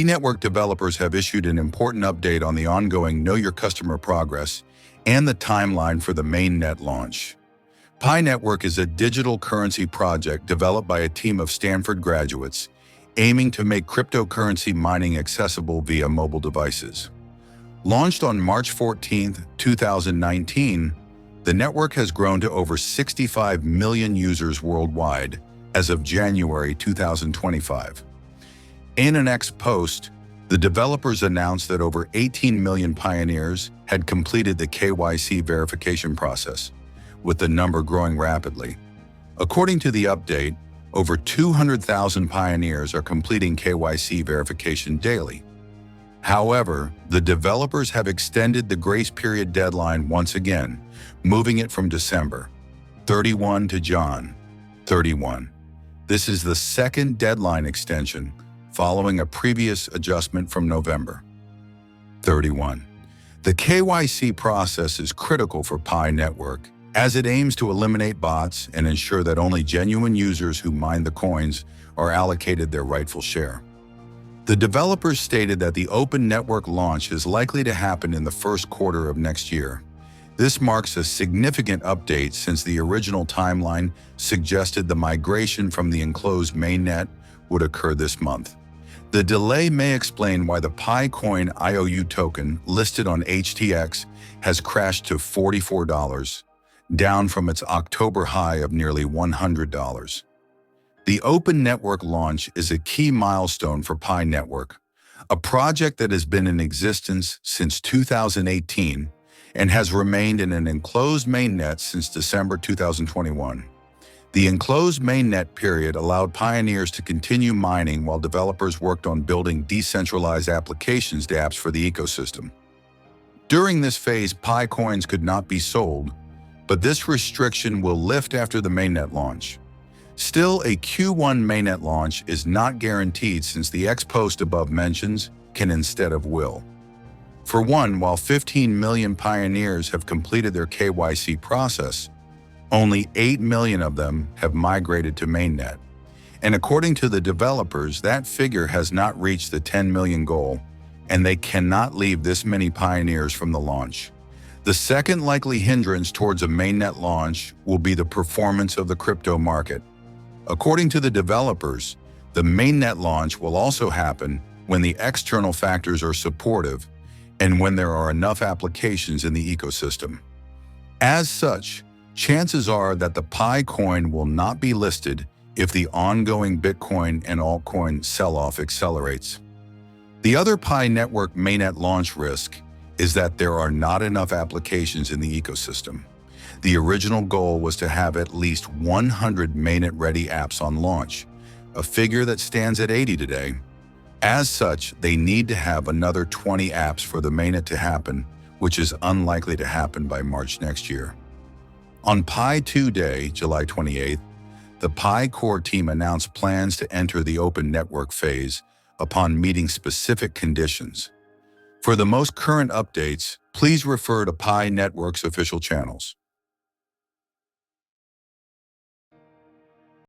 PiNetwork developers have issued an important update on the ongoing Know Your Customer progress and the timeline for the Mainnet launch. PiNetwork is a digital currency project developed by a team of Stanford graduates aiming to make cryptocurrency mining accessible via mobile devices. Launched on March 14, 2019, the network has grown to over 65 million users worldwide as of January 2025. In an X post, the developers announced that over 18 million pioneers had completed the KYC verification process, with the number growing rapidly. According to the update, over 200,000 pioneers are completing KYC verification daily. However, the developers have extended the grace period deadline once again, moving it from December 31 to Jan 31. This is the second deadline extension, following a previous adjustment from November 31. The KYC process is critical for PiNetwork, as it aims to eliminate bots and ensure that only genuine users who mine the coins are allocated their rightful share. The developers stated that the open network launch is likely to happen in the first quarter of next year. This marks a significant update since the original timeline suggested the migration from the enclosed mainnet would occur this month. The delay may explain why the PiCoin IOU token listed on HTX has crashed to $44, down from its October high of nearly $100. The Open Network launch is a key milestone for PiNetwork, a project that has been in existence since 2018 and has remained in an enclosed mainnet since December 2021. The enclosed mainnet period allowed pioneers to continue mining while developers worked on building decentralized applications dApps for the ecosystem. During this phase, PiCoins could not be sold, but this restriction will lift after the mainnet launch. Still, a Q1 mainnet launch is not guaranteed since the X post above mentions can instead of will. For one, while 15 million pioneers have completed their KYC process, only 8 million of them have migrated to mainnet. And according to the developers, that figure has not reached the 10 million goal, and they cannot leave this many pioneers from the launch. The second likely hindrance towards a mainnet launch will be the performance of the crypto market. According to the developers, the mainnet launch will also happen when the external factors are supportive and when there are enough applications in the ecosystem. As such, chances are that the PiCoin will not be listed if the ongoing Bitcoin and altcoin sell-off accelerates. The other PiNetwork mainnet launch risk is that there are not enough applications in the ecosystem. The original goal was to have at least 100 mainnet-ready apps on launch, a figure that stands at 80 today. As such, they need to have another 20 apps for the mainnet to happen, which is unlikely to happen by March next year. On Pi2 Day, July 28th, the Pi core team announced plans to enter the open network phase upon meeting specific conditions. For the most current updates, please refer to PiNetwork's official channels.